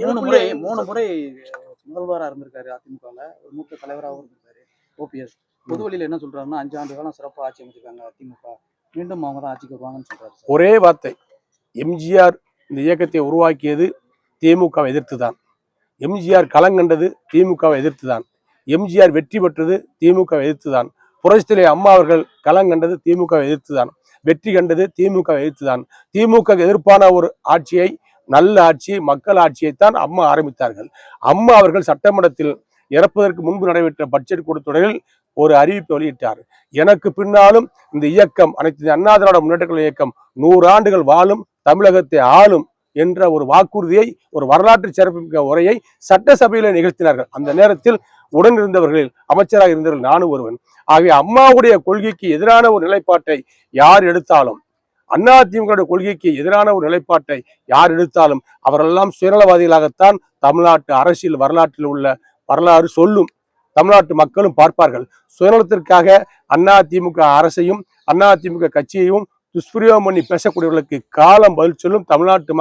மூணு முறை முதல்வராக இருந்திருக்காரு அதிமுகவில், ஒரு மூத்த தலைவராகவும் இருந்திருக்காரு ஓபிஎஸ். பொதுவெளியில் என்ன சொல்றாருன்னா 5 ஆண்டு காலம் சிறப்பாக ஆட்சி அமைச்சிருக்காங்க அதிமுக, மீண்டும் அவங்க தான் ஆட்சிக்கு வருவாங்கன்னு சொல்றாரு. ஒரே வார்த்தை, எம்ஜிஆர் இந்த இயக்கத்தை உருவாக்கியது திமுகவை எதிர்த்து தான். எம்ஜிஆர் களங்கண்டது திமுகவை எதிர்த்து தான். எம்ஜிஆர் வெற்றி பெற்றது திமுகவை எதிர்த்து தான். புரட்சித்தலைவி அம்மா அவர்கள் களங்கண்டது திமுகவை எதிர்த்து தான். வெற்றி கண்டது திமுகவை எதிர்த்து தான். திமுக எதிர்ப்பான ஒரு ஆட்சியை, நல்ல ஆட்சி, மக்கள் ஆட்சியைத்தான் அம்மா ஆரம்பித்தார்கள். அம்மா அவர்கள் சட்டமன்றத்தில் இறப்பதற்கு முன்பு நடைபெற்ற பட்ஜெட் கூட்டத்தொடரில் ஒரு அறிவிப்பை வெளியிட்டார். எனக்கு பின்னாலும் இந்த இயக்கம், அனைத்து அண்ணா திராவிட முன்னேற்ற கழக இயக்கம் 100 ஆண்டுகள் வாழும், தமிழகத்தை ஆளும் என்ற ஒரு வாக்குறுதியை, ஒரு வரலாற்று சிறப்புமிக்க உரையை சட்டசபையில நிகழ்த்தினார்கள். அந்த நேரத்தில் உடனிருந்தவர்களில் அமைச்சராக இருந்தவர்கள் நானும் ஒருவன். ஆகவே அம்மாவுடைய கொள்கைக்கு எதிரான ஒரு நிலைப்பாட்டை யார் எடுத்தாலும், அதிமுக கொள்கைக்கு எதிரான ஒரு நிலைப்பாட்டை யார் எடுத்தாலும் அவரெல்லாம் சுயநலவாதிகளாகத்தான் தமிழ்நாட்டு அரசியல் வரலாற்றில் உள்ள வரலாறு சொல்லும். தமிழ்நாட்டு மக்களும் பார்ப்பார்கள். சுயநலத்திற்காக அதிமுக அரசையும் அதிமுக கட்சியையும் துஷ்பிரயோகம் பண்ணி பேசக்கூடியவர்களுக்கு காலம் பதில் சொல்லும். தமிழ்நாட்டு மக்கள்